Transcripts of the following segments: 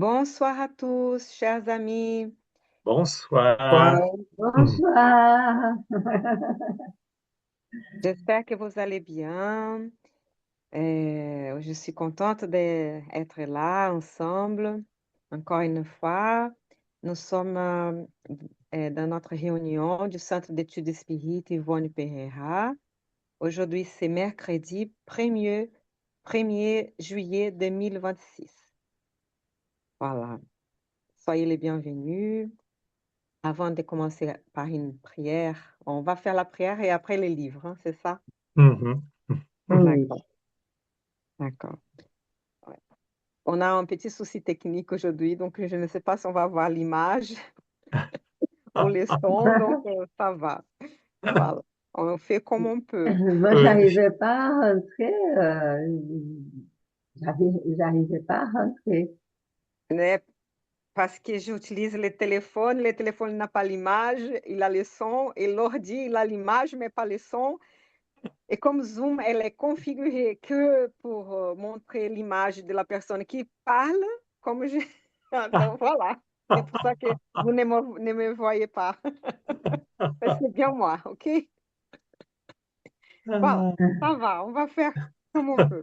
Bonsoir à tous, chers amis. Bonsoir. Ouais, Mhm. bonsoir. J'espère que vous allez bien. Je suis contente d'être là ensemble. Encore une fois, nous sommes dans notre réunion du Centre d'études spirites Yvonne Pereira. Aujourd'hui, c'est mercredi 1er juillet 2026. Voilà. Soyez les bienvenus. Avant de commencer par une prière, on va faire la prière et après les livres, hein, c'est ça? Mhm. Oui. D'accord, d'accord. Ouais. On a un petit souci technique aujourd'hui, donc je ne sais pas si on va voir l'image ou les sons, donc ça va. Voilà. On fait comme on peut. Moi, Oui. j'arrivais pas à rentrer. J'arrivais pas à rentrer. Né? Parce que j'utilise le téléphone n'a pas l'image, il a le son, et l'ordi, il a l'image, mais pas le son. Et comme Zoom, elle est configurée que pour montrer l'image de la personne qui parle, comme je... Donc voilà, c'est pour ça que vous ne me voyez pas. Mais c'est bien moi, ok? Voilà, ça va, on va faire comme on peut.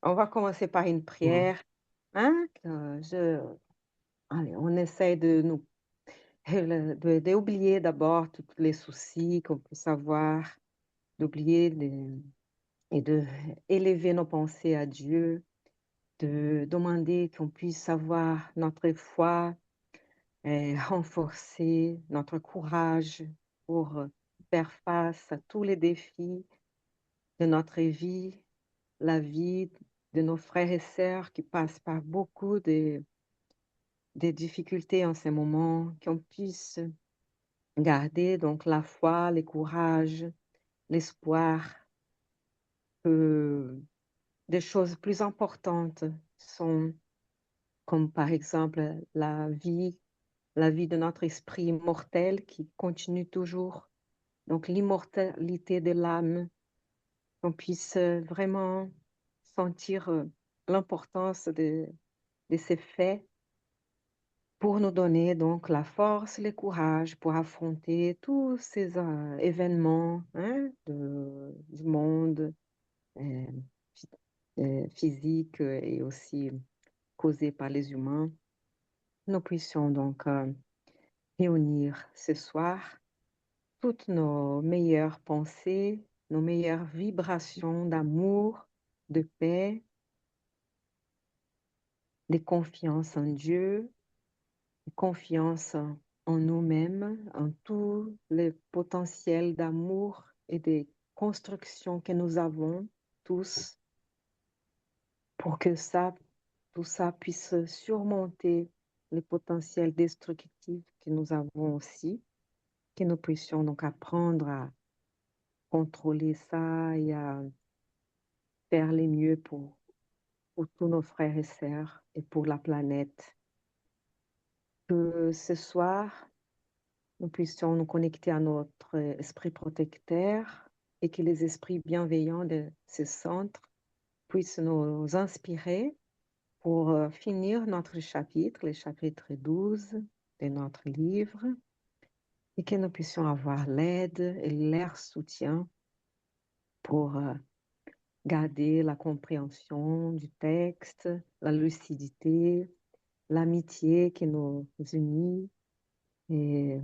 On va commencer par une prière. Hein? Allez, on essaie de nous d'oublier d'abord tous les soucis qu'on peut savoir, d'oublier et de élever nos pensées à Dieu, de demander qu'on puisse avoir notre foi, renforcer notre courage pour faire face à tous les défis de notre vie, la vie de nos frères et sœurs qui passent par beaucoup de difficultés en ce moment, qu'on puisse garder donc la foi, le courage, l'espoir que des choses plus importantes sont, comme par exemple la vie de notre esprit mortel qui continue toujours. Donc l'immortalité de l'âme, qu'on puisse vraiment sentir l'importance de ces faits pour nous donner donc la force, le courage pour affronter tous ces événements, hein, du monde euh, physique et aussi causés par les humains. Nous puissions donc réunir ce soir toutes nos meilleures pensées, nos meilleures vibrations d'amour, de paix, de confiance en Dieu, de confiance en nous-mêmes, en tout le potentiel d'amour et de construction que nous avons tous pour que tout ça puisse surmonter le potentiel destructif que nous avons aussi, que nous puissions donc apprendre à contrôler ça et à faire le mieux pour tous nos frères et sœurs et pour la planète. Que ce soir, nous puissions nous connecter à notre esprit protecteur et que les esprits bienveillants de ce centre puissent nous inspirer pour finir notre chapitre, le chapitre 12 de notre livre, et que nous puissions avoir l'aide et leur soutien pour garder la compréhension du texte, la lucidité, l'amitié qui nous unit et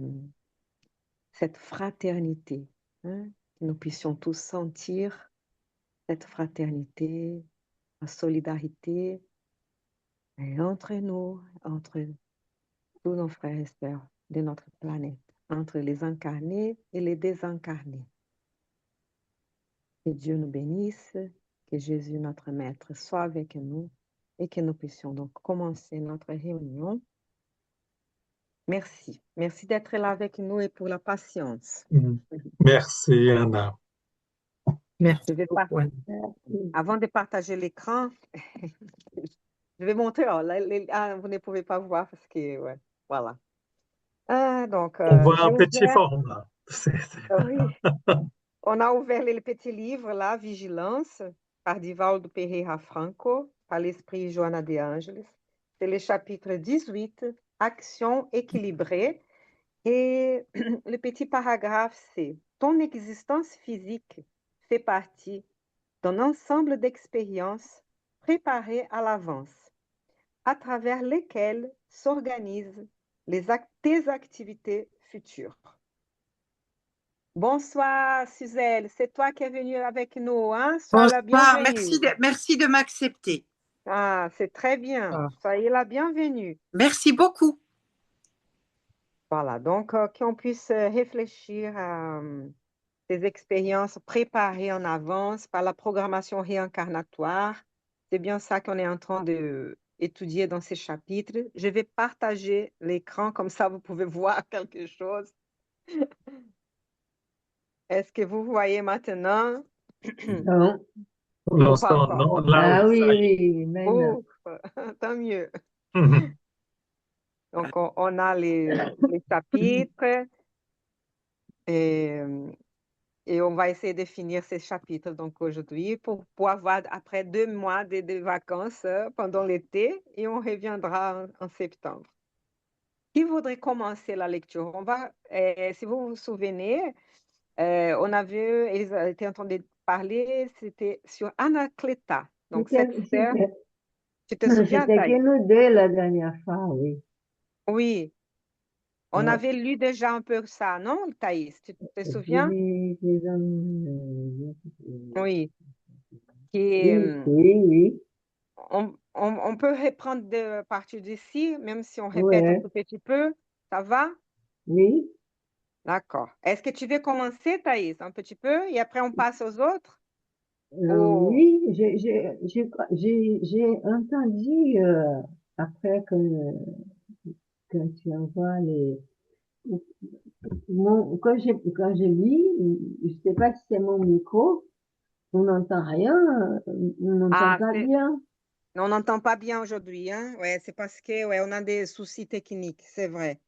cette fraternité, hein, que nous puissions tous sentir cette fraternité, la solidarité entre nous, entre tous nos frères et sœurs de notre planète, entre les incarnés et les désincarnés. Que Dieu nous bénisse, que Jésus, notre Maître, soit avec nous et que nous puissions donc commencer notre réunion. Merci. Merci d'être là avec nous et pour la patience. Mhm. Merci, Anna. Je Merci vais pas, beaucoup, Anna. avant de partager l'écran, je vais montrer. Oh, vous ne pouvez pas voir parce que, ouais, voilà. Ah, donc, On voit j'ai un petit ouvert, format. oui, on a ouvert le petit livre là, Vigilance, par Divaldo Pereira Franco. par l'esprit Johanna de Angelis. C'est le chapitre 18, Action équilibrée. Et le petit paragraphe, c'est ton existence physique fait partie d'un ensemble d'expériences préparées à l'avance, à travers lesquelles s'organisent tes activités futures. Bonsoir, Suzelle. C'est toi qui es venue avec nous, hein? Sois la Bonsoir, bienvenue. merci de m'accepter. Ah, c'est très bien. Soyez la bienvenue. Merci beaucoup. Voilà, donc qu'on puisse réfléchir à ces expériences préparées en avance par la programmation réincarnatoire. C'est bien ça qu'on est en train d'étudier dans ces chapitres. Je vais partager l'écran, comme ça vous pouvez voir quelque chose. Est-ce que vous voyez maintenant? Non. Pour Pas l'instant, encore. non. Là, Ah oui, oui, ça y est. oui, maintenant. Ouf, tant mieux. Mhm. Donc, on a les chapitres et, et on va essayer de finir ces chapitres donc aujourd'hui pour avoir après 2 mois de vacances pendant l'été et on reviendra en septembre. Qui voudrait commencer la lecture? Si vous vous souvenez, on a vu, ils étaient en train de parler, c'était sur Anacleta. Donc, cette sœur, tu te souviens, C'était Thaïs? que nous deux la dernière fois, oui. Oui, on Ouais. avait lu déjà un peu ça, non, Thaïs? Tu te souviens? Oui. Qui, Oui. on peut reprendre de partir d'ici, même si on répète un Ouais, tout petit peu. Ça va? oui. D'accord. Est-ce que tu veux commencer, Thaïs, un petit peu, et après on passe aux autres? Ou... Oui, j'ai entendu après que tu envoies quand j'ai lu, je sais pas si c'est mon micro, on n'entend rien, on n'entend Ah, pas bien. on n'entend pas bien aujourd'hui, hein? Ouais, c'est parce que ouais, on a des soucis techniques, c'est vrai.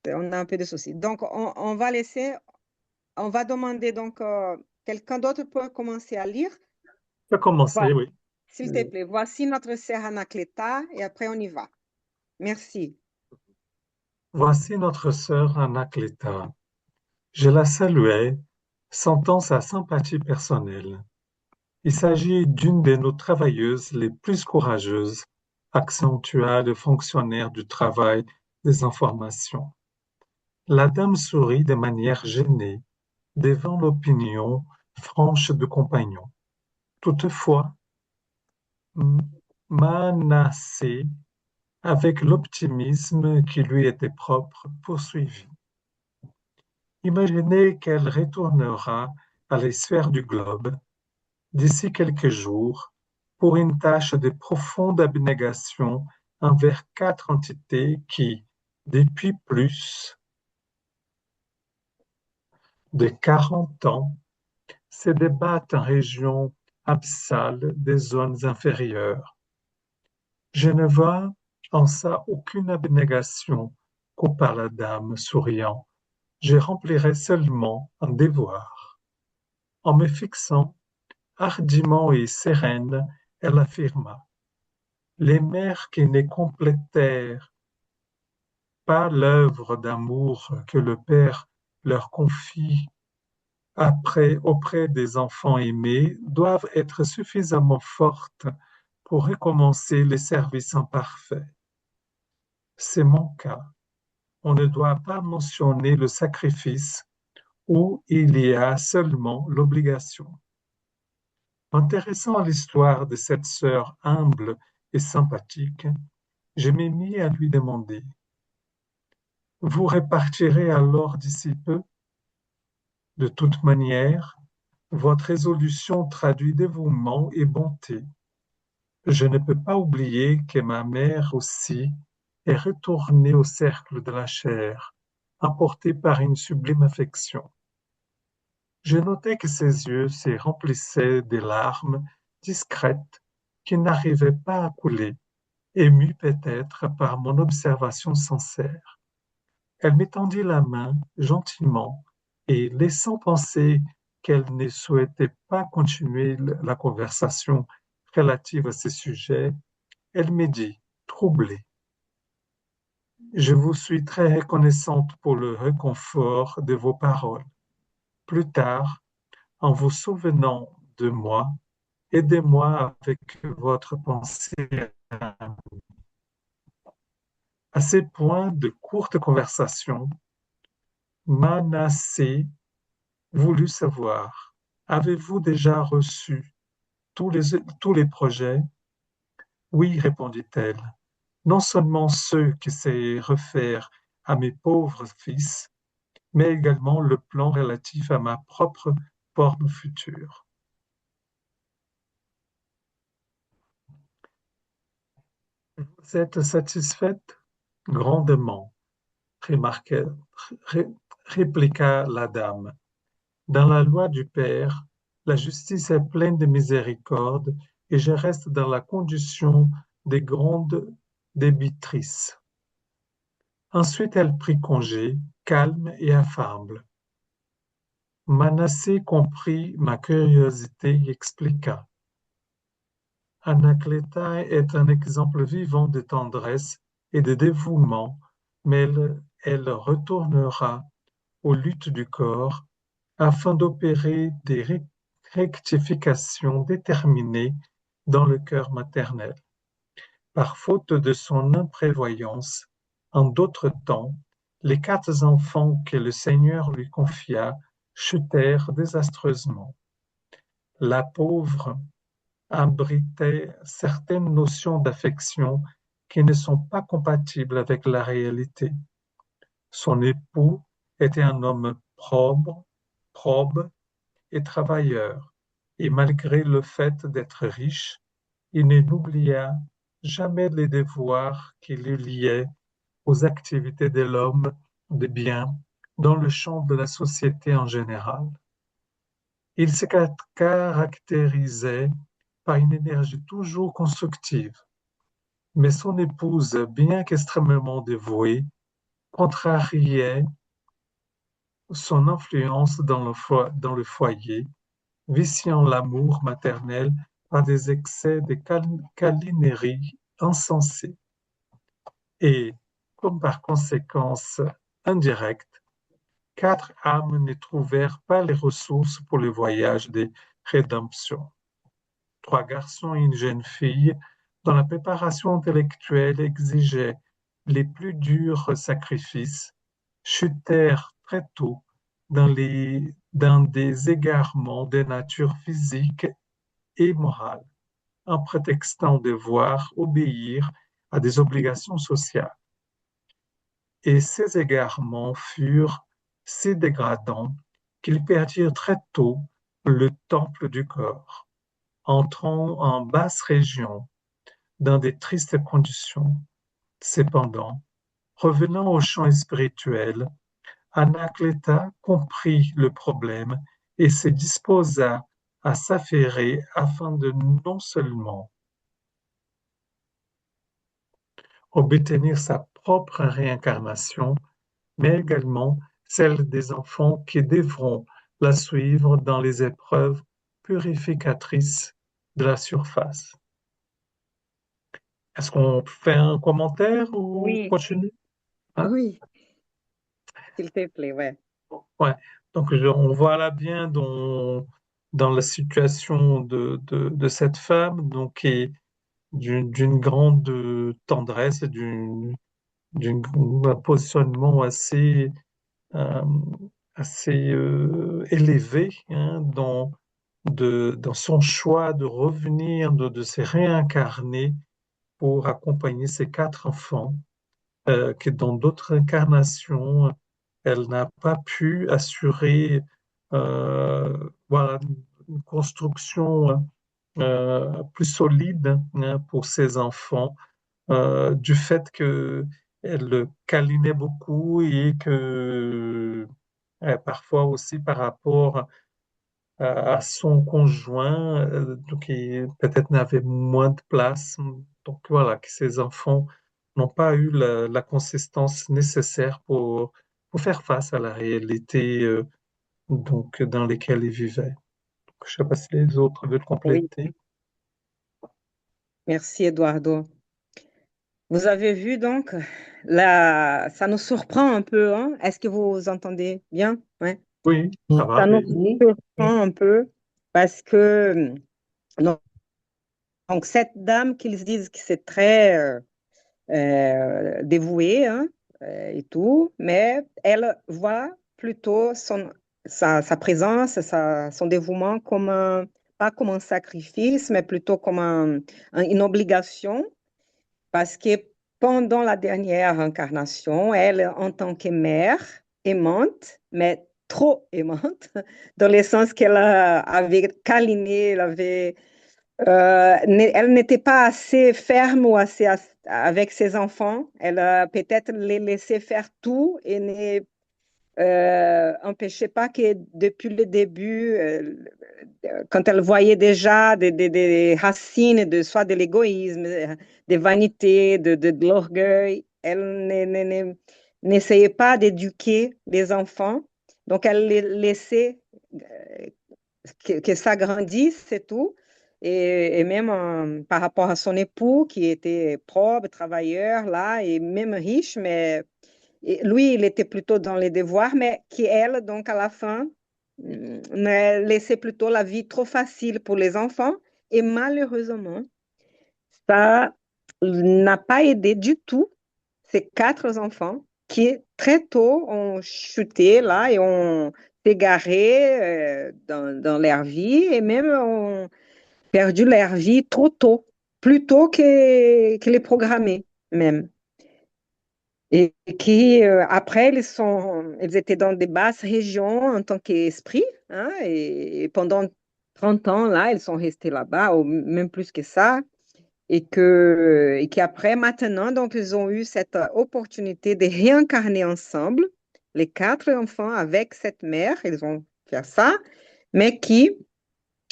On a un peu de soucis. Donc, on va laisser, on va demander donc quelqu'un d'autre peut commencer à lire. Je peux commencer, Voilà. oui. S'il te plaît, voici notre sœur Anacleta et après on y va. Merci. Voici notre sœur Anacleta. Je la saluais, sentant sa sympathie personnelle. Il s'agit d'une de nos travailleuses les plus courageuses, accentua le fonctionnaire du travail des informations. La dame sourit de manière gênée devant l'opinion franche du compagnon. Toutefois, Manassé, avec l'optimisme qui lui était propre, poursuivit. Imaginez qu'elle retournera à les sphères du globe d'ici quelques jours pour une tâche de profonde abnégation envers 4 entités qui, depuis plus de 40 ans, se débattent en région abyssale des zones inférieures. Je ne vois en ça aucune abnégation, coupa la dame, souriant. Je remplirai seulement un devoir. En me fixant hardiment et sereine, elle affirma. Les mères qui ne complétèrent pas l'œuvre d'amour que le Père leur confie auprès des enfants aimés doivent être suffisamment fortes pour recommencer les services imparfaits. C'est mon cas. On ne doit pas mentionner le sacrifice où il y a seulement l'obligation. Intéressant à l'histoire de cette sœur humble et sympathique, je m'ai mis à lui demander. Vous répartirez alors d'ici peu? De toute manière, votre résolution traduit dévouement et bonté. Je ne peux pas oublier que ma mère aussi est retournée au cercle de la chair, emportée par une sublime affection. Je notai que ses yeux se remplissaient de larmes discrètes qui n'arrivaient pas à couler, émues peut-être par mon observation sincère. Elle m'étendit la main gentiment et, laissant penser qu'elle ne souhaitait pas continuer la conversation, relative à ces sujets, elle me dit, troublée, je vous suis très reconnaissante pour le réconfort de vos paroles. Plus tard, en vous souvenant de moi, aidez-moi avec votre pensée. À ces points de courte conversation, Manassé voulut savoir, avez-vous déjà reçu tous les projets? Oui, répondit-elle, non seulement ceux qui se réfèrent à mes pauvres fils, mais également le plan relatif à ma propre forme future. Vous êtes satisfaite? Grandement, remarqua- ré- répliqua la dame. Dans la loi du Père, la justice est pleine de miséricorde et je reste dans la condition des grandes débitrices. Ensuite elle prit congé, calme et affable. Manassé comprit ma curiosité et expliqua. Anacléta est un exemple vivant de tendresse et de dévouement, mais elle retournera aux luttes du corps afin d'opérer des rectifications déterminées dans le cœur maternel. Par faute de son imprévoyance, en d'autres temps, les 4 enfants que le Seigneur lui confia chutèrent désastreusement. La pauvre abritait certaines notions d'affection qui ne sont pas compatibles avec la réalité. Son époux était un homme probe et travailleur, et malgré le fait d'être riche, il n'oublia jamais les devoirs qui le liaient aux activités de l'homme de bien dans le champ de la société en général. Il se caractérisait par une énergie toujours constructive, mais son épouse, bien qu'extrêmement dévouée, contrariait son influence dans le foyer, viciant l'amour maternel par des excès de câlinerie insensés. Et, comme par conséquence indirecte, 4 âmes ne trouvèrent pas les ressources pour le voyage de rédemption. 3 garçons et une jeune fille, dont la préparation intellectuelle exigeait les plus durs sacrifices, chutèrent très tôt dans des égarements de nature physique et morale, en prétextant devoir obéir à des obligations sociales. Et ces égarements furent si dégradants qu'ils perdirent très tôt le temple du corps, entrant en basse région dans des tristes conditions. Cependant, revenant au champ spirituel, Anacléta comprit le problème et se disposa à s'affairer afin de non seulement obtenir sa propre réincarnation, mais également celle des enfants qui devront la suivre dans les épreuves purificatrices de la surface. Est-ce qu'on fait un commentaire ou Oui, continue? Hein? oui, s'il te plaît, ouais. Ouais. Donc, on voit là bien dans la situation de cette femme, donc, qui est d'une grande tendresse, et d'un positionnement euh, assez élevé, hein, dans son choix de revenir, de se réincarner pour accompagner ses 4 enfants, que dans d'autres incarnations, elle n'a pas pu assurer voilà, une construction plus solide, hein, pour ses enfants, du fait que elle le câlinait beaucoup et que parfois aussi par rapport à son conjoint, donc qui peut-être n'avait moins de place. Donc voilà, que ses enfants n'ont pas eu la consistance nécessaire pour faire face à la réalité donc, dans laquelle ils vivaient. Donc, je ne sais pas si les autres veulent Oui. compléter. Merci, Eduardo. Vous avez vu donc, là, ça nous surprend un peu, hein? Est-ce que vous entendez bien? Ouais. Oui, ça va, Ça nous oui. Oui, surprend un peu parce que donc, cette dame qu'ils disent que c'est très dévouée, hein, et tout, mais elle voit plutôt sa présence, son dévouement comme pas comme un sacrifice, mais plutôt comme une obligation. Parce que pendant la dernière incarnation, elle, en tant que mère, aimante, mais trop aimante, dans le sens qu'elle avait câliné, elle n'était pas assez ferme ou assez avec ses enfants. Elle a peut-être les laissé faire tout et ne empêchait pas que depuis le début, quand elle voyait déjà des racines soit de l'égoïsme, des vanités, de l'orgueil, elle n'essayait pas d'éduquer les enfants. Donc, elle les laissait que ça grandisse, c'est tout. Et même par rapport à son époux, qui était propre, travailleur, là, et même riche, mais lui, il était plutôt dans les devoirs, mais qui, elle, donc, à la fin, laissait plutôt la vie trop facile pour les enfants. Et malheureusement, ça n'a pas aidé du tout ces quatre enfants qui, très tôt, ont chuté là et ont égaré dans leur vie et même ont perdu leur vie trop tôt, plus tôt que les programmés même. Et qui, après, ils étaient dans des basses régions en tant qu'esprit, hein, et pendant 30 ans, là, ils sont restés là-bas, ou même plus que ça, et qu'après, maintenant, donc, ils ont eu cette opportunité de réincarner ensemble, les quatre enfants avec cette mère, ils vont faire ça, mais qui,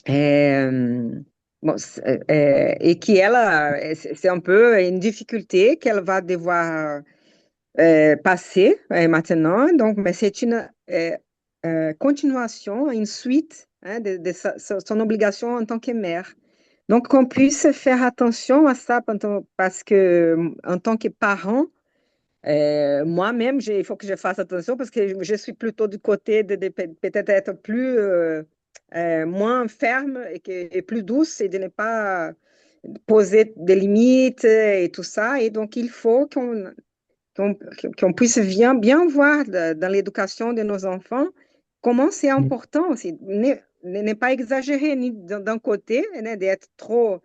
bon, et qui, elle, c'est un peu une difficulté qu'elle va devoir passé maintenant, donc, mais c'est une continuation, une suite, hein, de son obligation en tant que mère. Donc, qu'on puisse faire attention à ça parce que en tant que parent, moi-même, il faut que je fasse attention parce que je suis plutôt du côté de peut-être être plus, moins ferme et plus douce et de ne pas poser des limites et tout ça. Et donc, il faut qu'on puisse bien voir dans l'éducation de nos enfants comment c'est important aussi. Ne pas exagérer ni d'un côté, hein, d'être trop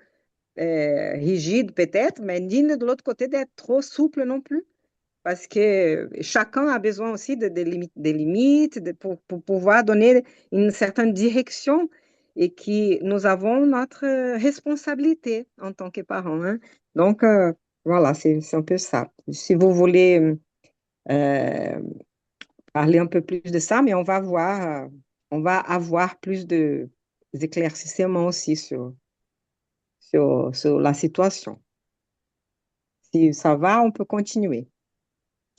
rigide peut-être, mais ni de l'autre côté d'être trop souple non plus. Parce que chacun a besoin aussi des limites pour pouvoir donner une certaine direction et que nous avons notre responsabilité en tant que parents, hein. Donc, voilà, c'est un peu ça. Si vous voulez euh, parler un peu plus de ça, mais on va avoir plus d'éclaircissements aussi sur la situation. Si ça va, on peut continuer.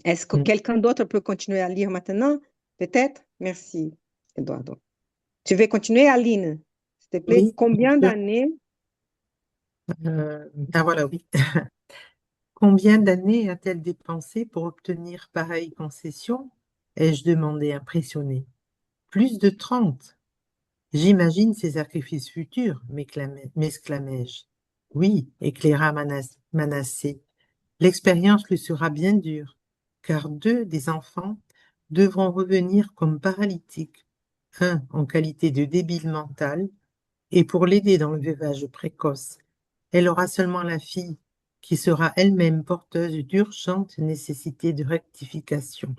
Est-ce que Mm. quelqu'un d'autre peut continuer à lire maintenant? Peut-être? Merci, Eduardo. Tu veux continuer, Aline? S'il te plaît, Oui, bien combien sûr. d'années? Ah voilà, oui. Combien d'années a-t-elle dépensé pour obtenir pareille concession? Ai-je demandé impressionné. Plus de 30. J'imagine ses sacrifices futurs, m'exclamai-je. Oui, éclaira Manassé. L'expérience lui sera bien dure, car deux des enfants devront revenir comme paralytiques, un en qualité de débile mental, et pour l'aider dans le veuvage précoce, elle aura seulement la fille, qui sera elle-même porteuse d'urgentes nécessités de rectification.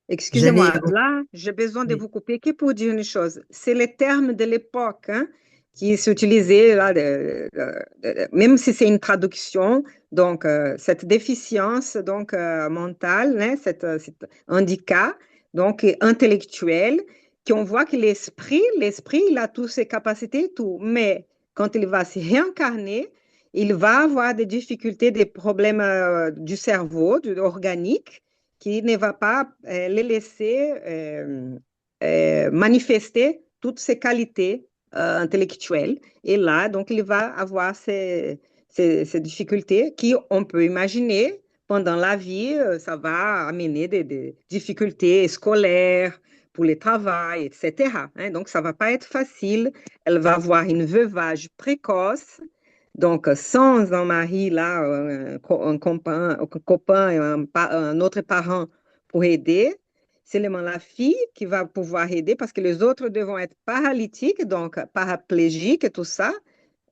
J'allais Excusez-moi, là, j'ai besoin de évoquer. vous couper que pour dire une chose. C'est les termes de l'époque, hein, qui s'utilisaient là, même si c'est une traduction, donc cette déficience donc mentale, hein, cet handicap donc intellectuel, qu'on voit que l'esprit, il a toutes ses capacités et tout, mais quand il va se réincarner, il va avoir des difficultés, des problèmes du cerveau, organique qui ne va pas les laisser manifester toutes ses qualités intellectuelles. Et là, donc, il va avoir ces difficultés qui, on peut imaginer, pendant la vie, ça va amener des difficultés scolaires pour le travail, etc. Hein. Donc, ça ne va pas être facile. Elle va avoir un veuvage précoce. Donc, sans un mari là, un copain et un autre parent pour aider, c'est seulement la fille qui va pouvoir aider parce que les autres devront être paralytiques, donc paraplégiques et tout ça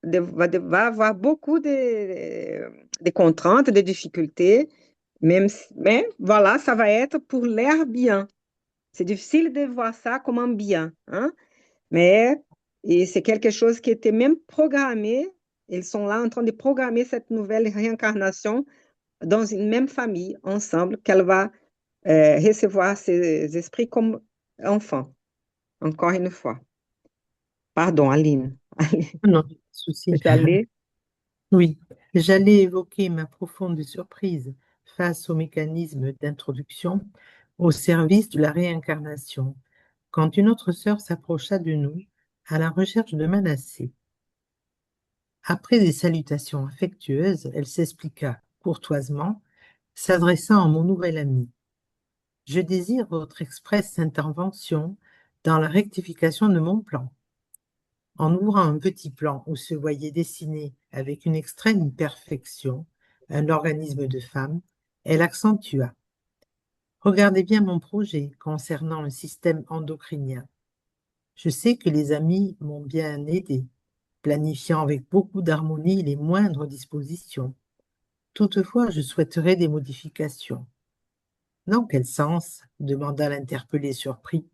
va avoir beaucoup de contraintes, de difficultés, mais voilà, ça va être pour l'air bien. C'est difficile de voir ça comme un bien, hein? Mais et c'est quelque chose qui était même programmé. Ils sont là en train de programmer cette nouvelle réincarnation dans une même famille, ensemble, qu'elle va recevoir ces esprits comme enfants, encore une fois. Pardon, Aline. Non, pas de souci. J'allais. Oui, j'allais évoquer ma profonde surprise face au mécanisme d'introduction au service de la réincarnation, quand une autre sœur s'approcha de nous à la recherche de Manassé. Après des salutations affectueuses, elle s'expliqua courtoisement, s'adressant à mon nouvel ami. Je désire votre expresse intervention dans la rectification de mon plan. En ouvrant un petit plan où se voyait dessiné avec une extrême perfection un organisme de femme, elle accentua. Regardez bien mon projet concernant le système endocrinien. Je sais que les amis m'ont bien aidé, planifiant avec beaucoup d'harmonie les moindres dispositions. Toutefois, je souhaiterais des modifications. Dans quel sens? Demanda l'interpellé surpris.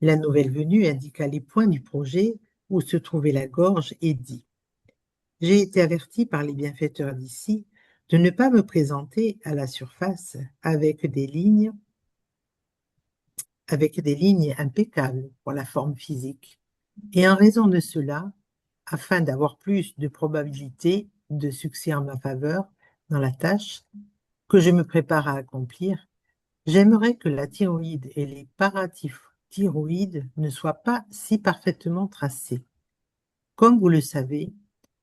La nouvelle venue indiqua les points du projet où se trouvait la gorge et dit: j'ai été averti par les bienfaiteurs d'ici de ne pas me présenter à la surface avec des lignes impeccables pour la forme physique. Et en raison de cela, afin d'avoir plus de probabilité de succès en ma faveur dans la tâche que je me prépare à accomplir, j'aimerais que la thyroïde et les parathyroïdes ne soient pas si parfaitement tracés. Comme vous le savez,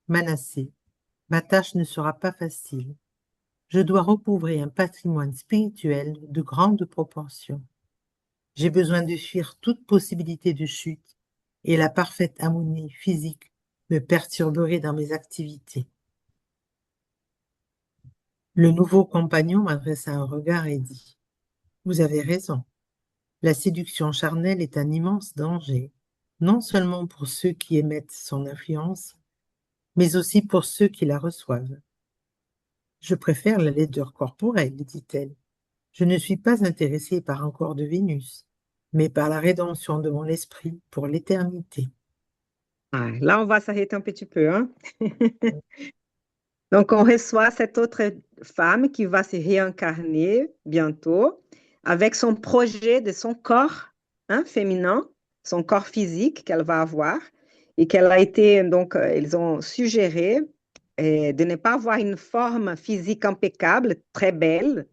Manassé, ma tâche ne sera pas facile. Je dois recouvrer un patrimoine spirituel de grandes proportions. J'ai besoin de fuir toute possibilité de chute et la parfaite harmonie physique me perturberait dans mes activités. Le nouveau compagnon m'adressa un regard et dit: vous avez raison. La séduction charnelle est un immense danger, non seulement pour ceux qui émettent son influence, mais aussi pour ceux qui la reçoivent. Je préfère la laideur corporelle, dit-elle. Je ne suis pas intéressée par un corps de Vénus, mais par la rédemption de mon esprit pour l'éternité. Ah, là, on va s'arrêter un petit peu, hein? Donc, on reçoit cette autre femme qui va se réincarner bientôt avec son projet de son corps, hein, féminin, son corps physique qu'elle va avoir et qu'elle a été, donc, ils ont suggéré de ne pas avoir une forme physique impeccable, très belle,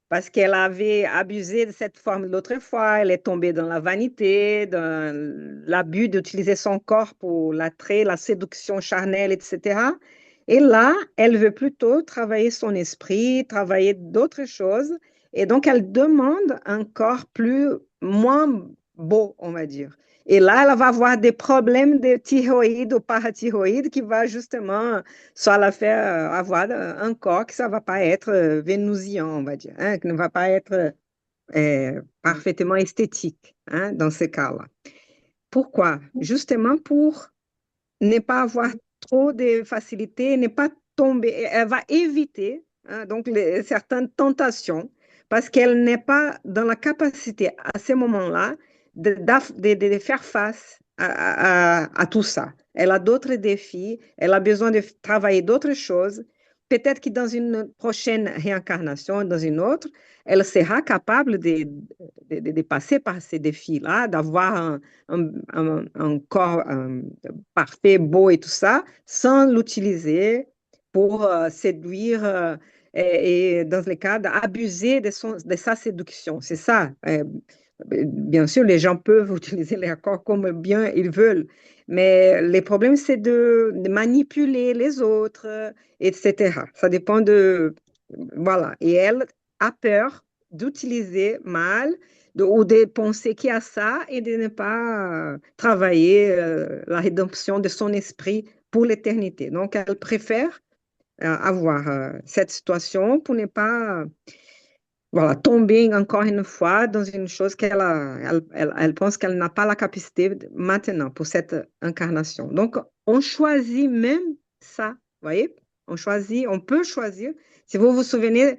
parce qu'elle avait abusé de cette forme l'autre fois, elle est tombée dans la vanité, dans l'abus d'utiliser son corps pour l'attrait, la séduction charnelle, etc. Et là, elle veut plutôt travailler son esprit, travailler d'autres choses. Et donc, elle demande un corps moins beau, on va dire. Et là, elle va avoir des problèmes de thyroïde ou parathyroïde qui va justement soit la faire avoir un corps que ça ne va pas être vénusien, on va dire, hein, qui ne va pas être parfaitement esthétique, hein, dans ce cas-là. Pourquoi? Justement pour ne pas avoir trop de facilité, ne pas tomber. Elle va éviter, hein, donc certaines tentations parce qu'elle n'est pas dans la capacité à ce moment-là de faire face à tout ça. Elle a d'autres défis, elle a besoin de travailler d'autres choses. Peut-être que dans une prochaine réincarnation, dans une autre, elle sera capable de passer par ces défis-là, d'avoir un corps parfait, beau et tout ça, sans l'utiliser pour séduire et, dans les cas d'abuser de sa séduction. C'est ça. Bien sûr, les gens peuvent utiliser leur corps comme bien ils veulent, Mais les problèmes, c'est de manipuler les autres, etc. Ça dépend de... Voilà. Et elle a peur d'utiliser mal ou de penser qu'il y a ça et de ne pas travailler la rédemption de son esprit pour l'éternité. Donc, elle préfère avoir cette situation pour ne pas voilà, tomber encore une fois dans une chose elle pense qu'elle n'a pas la capacité maintenant pour cette incarnation. Donc, on choisit même ça, vous voyez? On peut choisir. Si vous vous souvenez,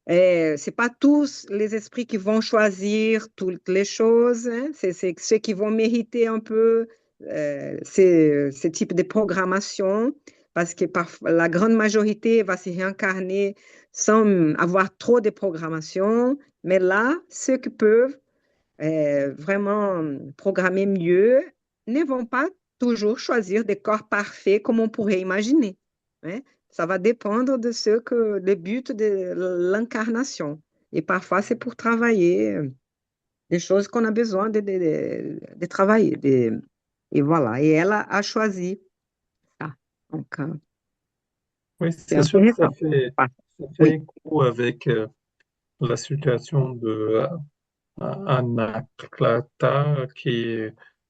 c'est pas tous les esprits qui vont choisir toutes les choses, hein. C'est ceux qui vont mériter un peu ce type de programmation, parce que la grande majorité va se réincarner sans avoir trop de programmation. Mais là, ceux qui peuvent vraiment programmer mieux ne vont pas toujours choisir des corps parfaits comme on pourrait imaginer, hein. Ça va dépendre de ce que le but de l'incarnation. Et parfois, c'est pour travailler des choses qu'on a besoin de travailler. Et voilà. Et elle a choisi ça. Donc, Oui, c'est c'est sûr que intéressant. ça fait Oui. écho avec la situation de Anaklata,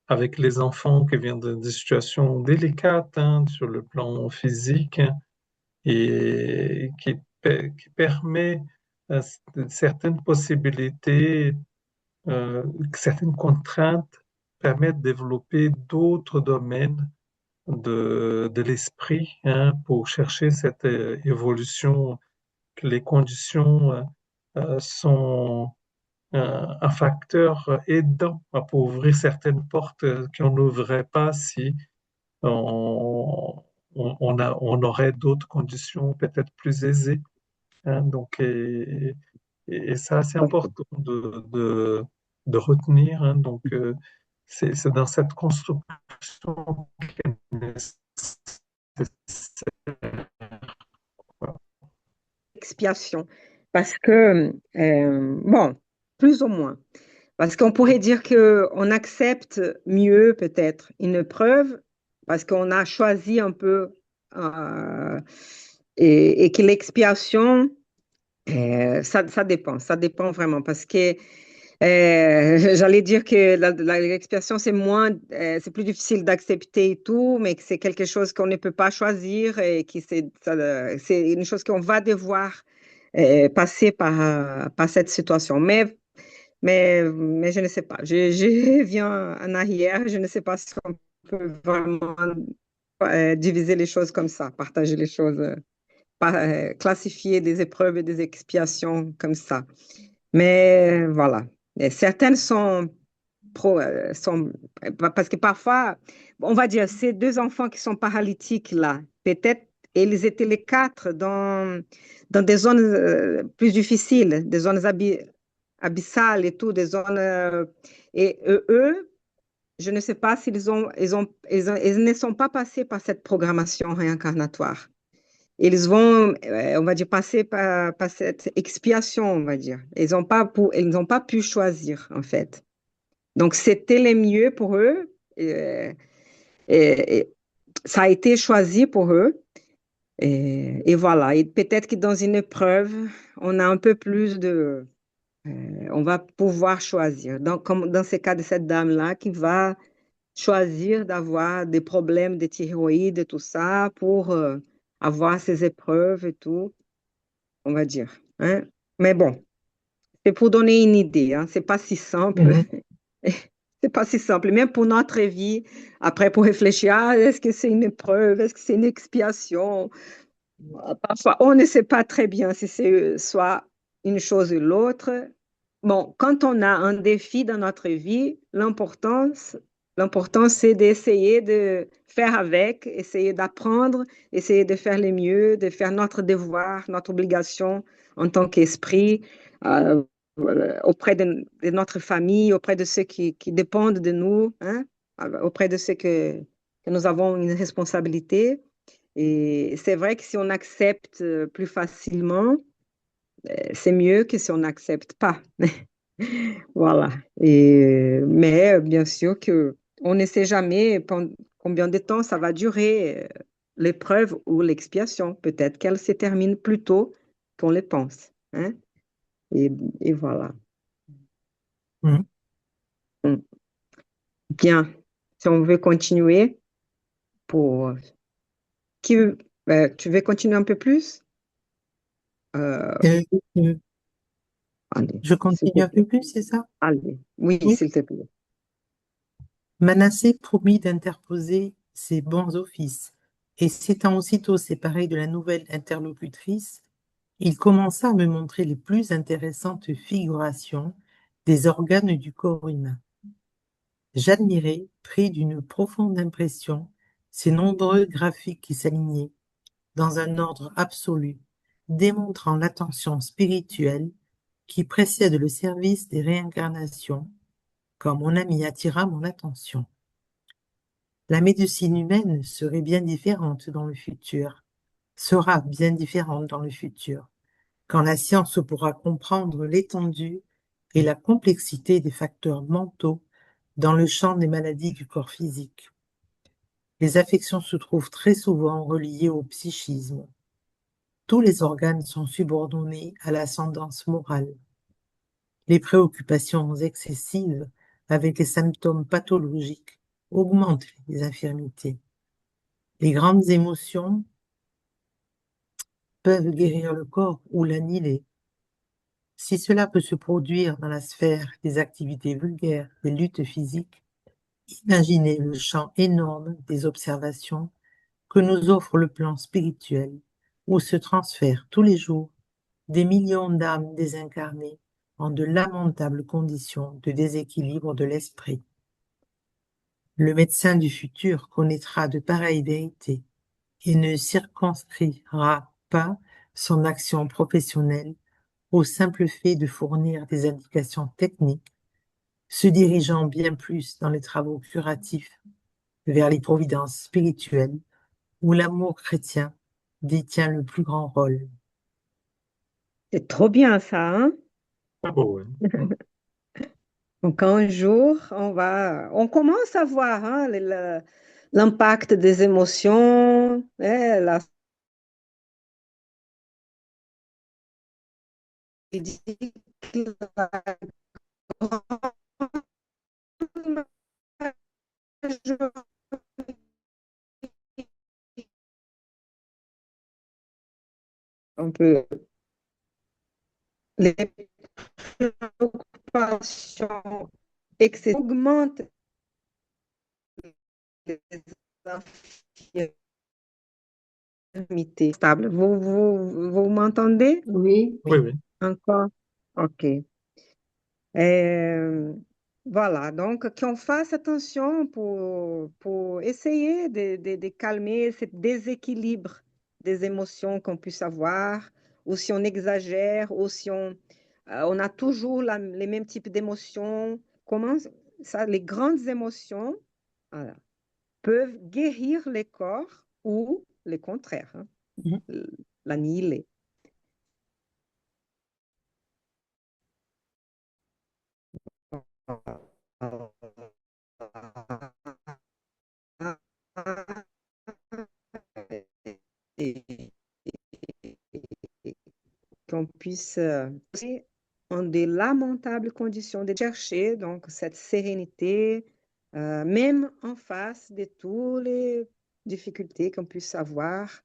avec les enfants qui viennent de des situations délicates, hein, sur le plan physique, hein, et qui permet certaines possibilités, certaines contraintes permettent de développer d'autres domaines de l'esprit, hein, pour chercher cette évolution, que les conditions sont un facteur aidant pour ouvrir certaines portes qu'on n'ouvrait pas si on, on aurait d'autres conditions peut-être plus aisées, hein. Donc, et ça, c'est important de retenir, hein. Donc, c'est dans cette construction qu'est nécessaire. Expiation. Parce que, bon, plus ou moins. Parce qu'on pourrait dire qu'on accepte mieux peut-être une preuve parce qu'on a choisi un peu euh, et que l'expiation, ça dépend vraiment parce que j'allais dire que l'expiation c'est moins, c'est plus difficile d'accepter et tout, mais que c'est quelque chose qu'on ne peut pas choisir et qui c'est une chose qu'on va devoir passer par cette situation. Mais je ne sais pas. Je viens en arrière. Je ne sais pas si on peut vraiment diviser les choses comme ça, partager les choses, classifier des épreuves et des expiations comme ça. Mais voilà. Et certaines sont parce que parfois, on va dire, ces deux enfants qui sont paralytiques là, peut-être ils étaient les quatre dans des zones plus difficiles, des zones abyssales et tout, des zones. Et eux, je ne sais pas ils ne sont pas passés par cette programmation réincarnatoire. Ils vont, on va dire, passer par cette expiation, on va dire. Ils n'ont pas pu choisir, en fait. Donc, c'était le mieux pour eux. Et ça a été choisi pour eux. Et voilà. Et peut-être que dans une épreuve, on a un peu plus on va pouvoir choisir. Donc, comme dans ce cas de cette dame-là qui va choisir d'avoir des problèmes de thyroïde et tout ça pour avoir ses épreuves et tout, on va dire, hein. Mais bon, c'est pour donner une idée, hein. C'est pas si simple. Mhm. C'est pas si simple. Même pour notre vie, après, pour réfléchir, ah, est-ce que c'est une épreuve? Est-ce que c'est une expiation? Parfois, on ne sait pas très bien si c'est soit une chose ou l'autre. Bon, quand on a un défi dans notre vie, l'important, c'est d'essayer de faire avec, essayer d'apprendre, essayer de faire le mieux, de faire notre devoir, notre obligation en tant qu'esprit, euh, auprès de notre famille, auprès de ceux qui dépendent de nous, hein, auprès de ceux que nous avons une responsabilité. Et c'est vrai que si on accepte plus facilement, c'est mieux que si on n'accepte pas. Voilà. Mais bien sûr que on ne sait jamais combien de temps ça va durer, l'épreuve ou l'expiation. Peut-être qu'elle se termine plus tôt qu'on le pense, hein? Et, et voilà. Mhm. Mm. Bien, si on veut continuer pour... Qui, tu veux continuer un peu plus? Euh, Euh, euh, allez, je s'il te continue un plaît. peu plus, c'est ça? Allez, oui, Oui. s'il te plaît. Manassé promit d'interposer ses bons offices, et s'étant aussitôt séparé de la nouvelle interlocutrice, il commença à me montrer les plus intéressantes figurations des organes du corps humain. J'admirais, pris d'une profonde impression, ces nombreux graphiques qui s'alignaient dans un ordre absolu, démontrant l'attention spirituelle qui précède le service des réincarnations, quand mon ami attira mon attention. La médecine humaine serait bien différente dans le futur, sera bien différente dans le futur, quand la science pourra comprendre l'étendue et la complexité des facteurs mentaux dans le champ des maladies du corps physique. Les affections se trouvent très souvent reliées au psychisme. Tous les organes sont subordonnés à l'ascendance morale. Les préoccupations excessives avec les symptômes pathologiques augmentent les infirmités. Les grandes émotions peuvent guérir le corps ou l'annihiler. Si cela peut se produire dans la sphère des activités vulgaires, des luttes physiques, imaginez le champ énorme des observations que nous offre le plan spirituel, où se transfèrent tous les jours des millions d'âmes désincarnées en de lamentables conditions de déséquilibre de l'esprit. Le médecin du futur connaîtra de pareilles vérités et ne circonscrira pas son action professionnelle au simple fait de fournir des indications techniques, se dirigeant bien plus dans les travaux curatifs vers les providences spirituelles où l'amour chrétien détient le plus grand rôle. C'est trop bien ça, hein? Ah bon, ouais. Donc un jour, on commence à voir, hein, l'impact des émotions, la un peu les préoccupations excessives augmentent les infirmités stables. Vous m'entendez Oui, Oui, Oui. oui. encore? OK. Euh, voilà, donc qu'on fasse attention pour essayer de calmer ce déséquilibre des émotions qu'on puisse avoir, ou si on exagère, ou si on a toujours les mêmes types d'émotions. Comment ça, les grandes émotions, voilà, peuvent guérir les corps ou le contraire, hein, Mhm. l'annihiler. Et qu'on puisse en des lamentables conditions de chercher donc cette sérénité, même en face de toutes les difficultés qu'on puisse avoir,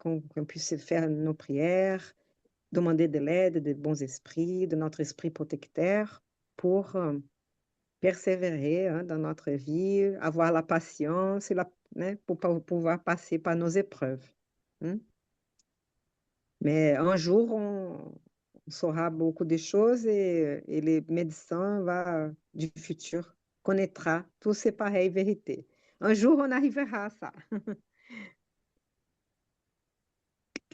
qu'on puisse faire nos prières, demander de l'aide des bons esprits, de notre esprit protecteur pour persévérer, hein, dans notre vie, avoir la patience et pour pouvoir passer par nos épreuves, hein. Mais un jour, on saura beaucoup de choses et les médecins du futur connaîtra tous ces pareilles vérités. Un jour, on arrivera à ça.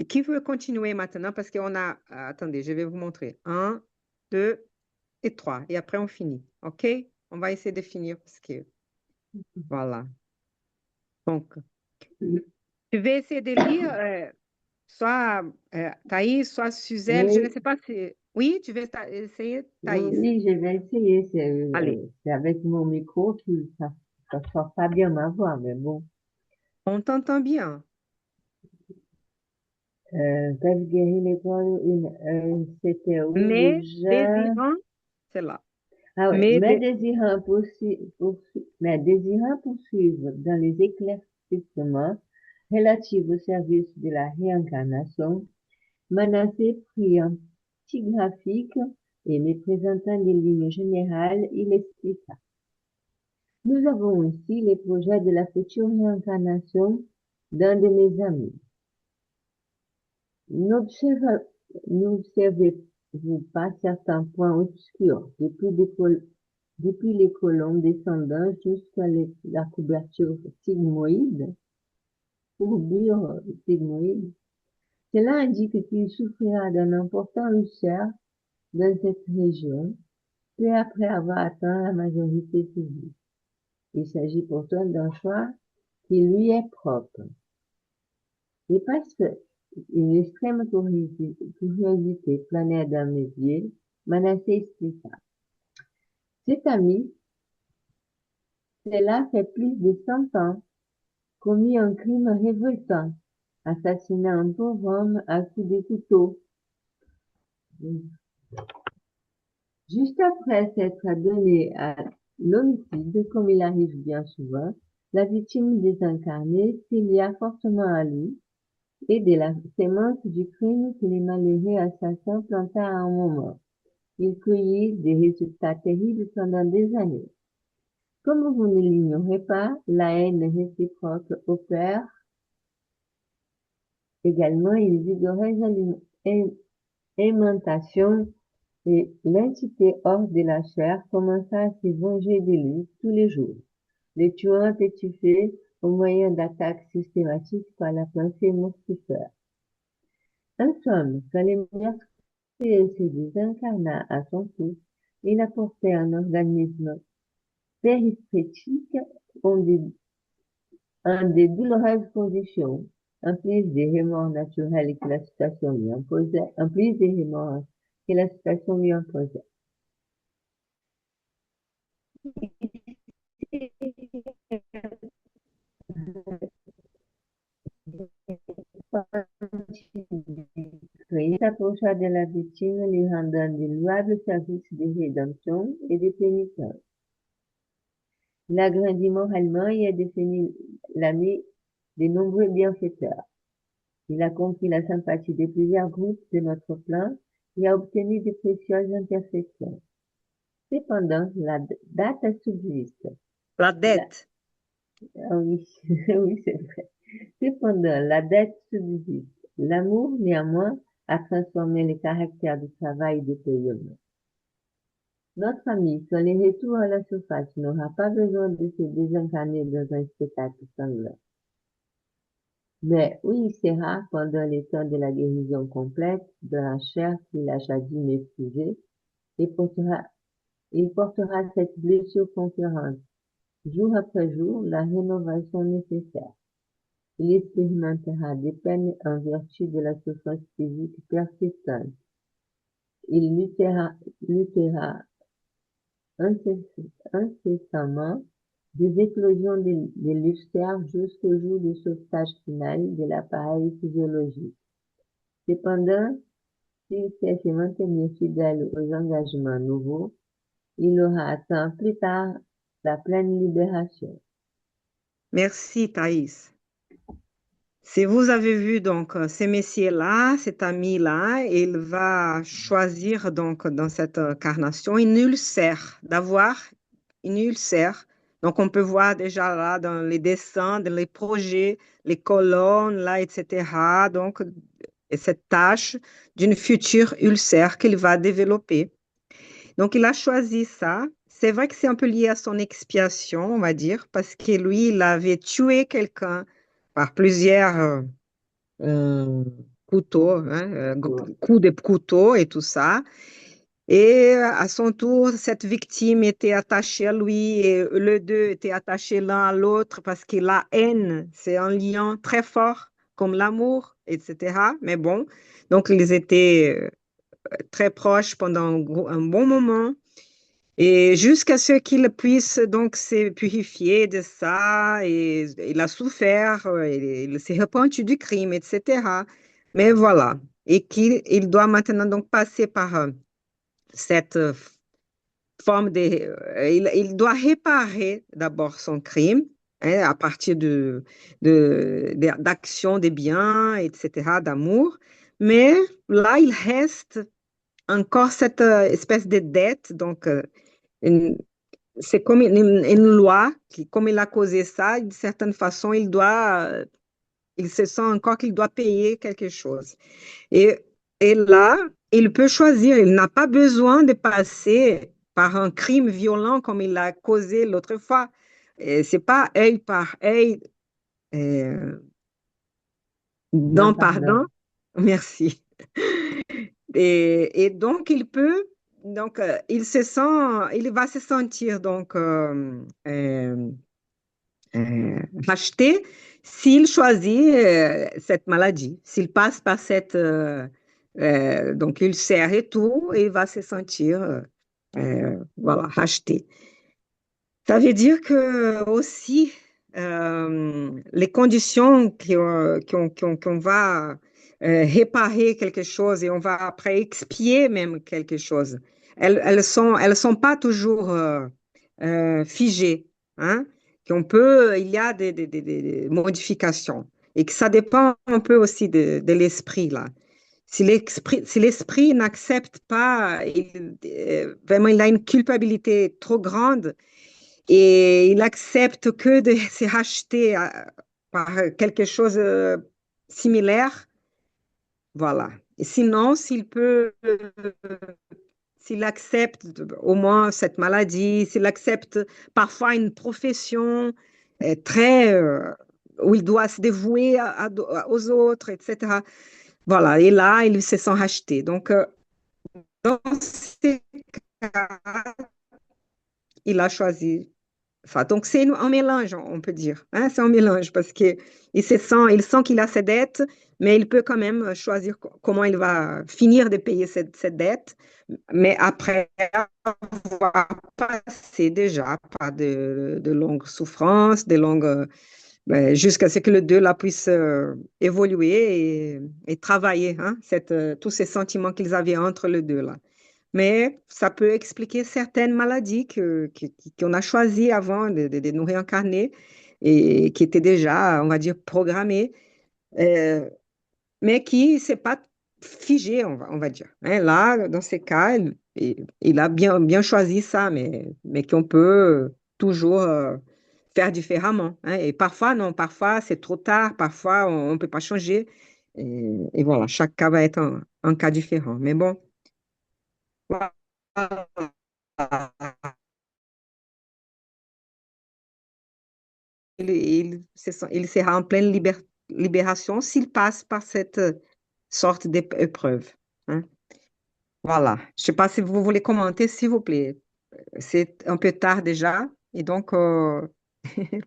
Qui veut continuer maintenant? Parce qu'on a... Attendez, je vais vous montrer. Un, deux et trois. Et après, on finit. OK? On va essayer de finir parce que... Voilà. Donc, je vais essayer de lire... soit Thaïs, soit Suzelle, je ne oui, sais pas si... Oui, tu veux essayer, oui, Thaïs? oui, je vais essayer. Allez. C'est avec mon micro qui ça Ça ne sort pas bien ma voix, mais bon. On t'entend bien. Peuvent guérir l'école, c'était où Mais déjà? désirant, c'est là. Ah oui, Mais mais désirant poursuivre dans les éclaircissements relatifs au service de la réincarnation, Manassé prit un petit graphique et les présentant des lignes générales, il expliqua. Nous avons aussi les projets de la future réincarnation d'un de mes amis. N'observez-vous pas certains points obscurs depuis les colons descendants jusqu'à la couverture sigmoïde, courbure sigmoïde? Cela indique qu'il souffrira d'un important ulcère dans cette région, peu après avoir atteint la majorité physique. Il s'agit pourtant d'un choix qui lui est propre. Et parce que une extrême curiosité planait dans mes yeux, Manassé expliqua. Cet ami, cela fait plus de 100 ans, commis un crime révoltant, assassiné un pauvre homme à coups de couteau. Juste après s'être adonné à l'homicide, comme il arrive bien souvent, la victime désincarnée s'y lia fortement à lui, et de la sémence du crime que les malheureux assassins plantèrent à un moment. Il cueillit des résultats terribles pendant des années. Comme vous ne l'ignorez pas, la haine réciproque opère également une vigoureuse aimantation et l'entité hors de la chair commença à se venger de lui tous les jours, le tuant étouffé au moyen d'attaques systématiques par la pensée mortifère. En somme, quand le meurtrier se désincarna à son tour, il apportait un organisme périsprétique en des douloureuses conditions, en plus des remords naturels que la situation lui imposait, en plus des remords que la situation lui imposait. Il s'approcha de la victime, lui rendant de louables services de rédemption et de pénitence. Il a grandi moralement et a devenu l'ami de nombreux bienfaiteurs. Il a conquis la sympathie de plusieurs groupes de notre plan et a obtenu de précieuses intercessions. Cependant, la date subsiste. la dette. Ah oui, oui, c'est vrai. Cependant, la dette subsiste. L'amour, néanmoins, a transformé le caractère du travail et du paiement. Notre ami, sur les retours à la surface, n'aura pas besoin de se désincarner dans un spectacle sanglant. Mais où il sera pendant le temps de la guérison complète de la chair qu'il a jadis méprisée, et il portera cette blessure conférente, jour après jour, la rénovation nécessaire. Il expérimentera des peines en vertu de la souffrance physique persistante. Il luttera incessamment des éclosions de l'ulcère jusqu'au jour du sauvetage final de l'appareil physiologique. Cependant, s'il sait se maintenir fidèle aux engagements nouveaux, il aura atteint plus tard la pleine libération. Merci, Thaïs. Si vous avez vu donc ce messieurs-là, cet ami-là, il va choisir donc dans cette incarnation une ulcère, d'avoir une ulcère. Donc on peut voir déjà là dans les dessins, dans les projets, les colonnes là, etc. Donc et cette tâche d'une future ulcère qu'il va développer. Donc il a choisi ça. C'est vrai que c'est un peu lié à son expiation, on va dire, parce que lui, il avait tué quelqu'un par plusieurs couteaux, hein, coups de couteau et tout ça. Et à son tour, cette victime était attachée à lui et les deux étaient attachés l'un à l'autre parce que la haine, c'est un lien très fort, comme l'amour, etc. Mais bon, donc ils étaient très proches pendant un bon moment. Et jusqu'à ce qu'il puisse donc se purifier de ça, et il a souffert, il s'est repenti du crime, etc. Mais voilà. Et qu'il il doit maintenant donc passer par cette forme de... il doit réparer d'abord son crime, hein, à partir d'actions, de biens, etc., d'amour. Mais là, il reste encore cette espèce de dette, donc une- c'est comme une loi, qui, comme il a causé ça, d'une certaine façon, il se sent encore qu'il doit payer quelque chose. Et, et là, il peut choisir, il n'a pas besoin de passer par un crime violent comme il l'a causé l'autre fois. C'est pas œil par œil, euh, Non, dent par pardon. dent. Merci. Et donc, il va se sentir donc racheté s'il choisit cette maladie, s'il passe par cette donc ulcère et tout, et il va se sentir voilà, racheté. Ça veut dire que aussi les conditions qu'on va réparer quelque chose et on va après expier même quelque chose, elles sont pas toujours figées, hein? Il y a des modifications et que ça dépend un peu aussi de l'esprit là. Si l'esprit n'accepte pas, vraiment il a une culpabilité trop grande, et il accepte que de se racheter par quelque chose de similaire, voilà. Et sinon, s'il accepte au moins cette maladie, s'il accepte parfois une profession très où il doit se dévouer aux autres, etc. Voilà. Et là, il se sent racheté. Donc, dans ces cas, il a choisi. Enfin, donc, c'est un mélange, on peut dire. Hein, c'est un mélange parce il sent qu'il a ses dettes, mais il peut quand même choisir comment il va finir de payer cette dette. Mais après avoir passé déjà par de longues souffrances, jusqu'à ce que les deux là puissent évoluer et travailler, hein, tous ces sentiments qu'ils avaient entre les deux là. Mais ça peut expliquer certaines maladies qu'on a choisies avant de nous réincarner et qui étaient déjà, on va dire, programmées, euh, mais qui ne s'est pas figé, on va dire. Hein, là, dans ces cas, il a bien choisi ça, mais qu'on peut toujours faire différemment. Hein. Et parfois, non, parfois c'est trop tard, parfois on ne peut pas changer. Et voilà, chaque cas va être un cas différent. Mais bon, voilà. Il sera en pleine libération s'il passe par cette sorte d'épreuve. Hein. Voilà. Je ne sais pas si vous voulez commenter, s'il vous plaît. C'est un peu tard déjà, et donc,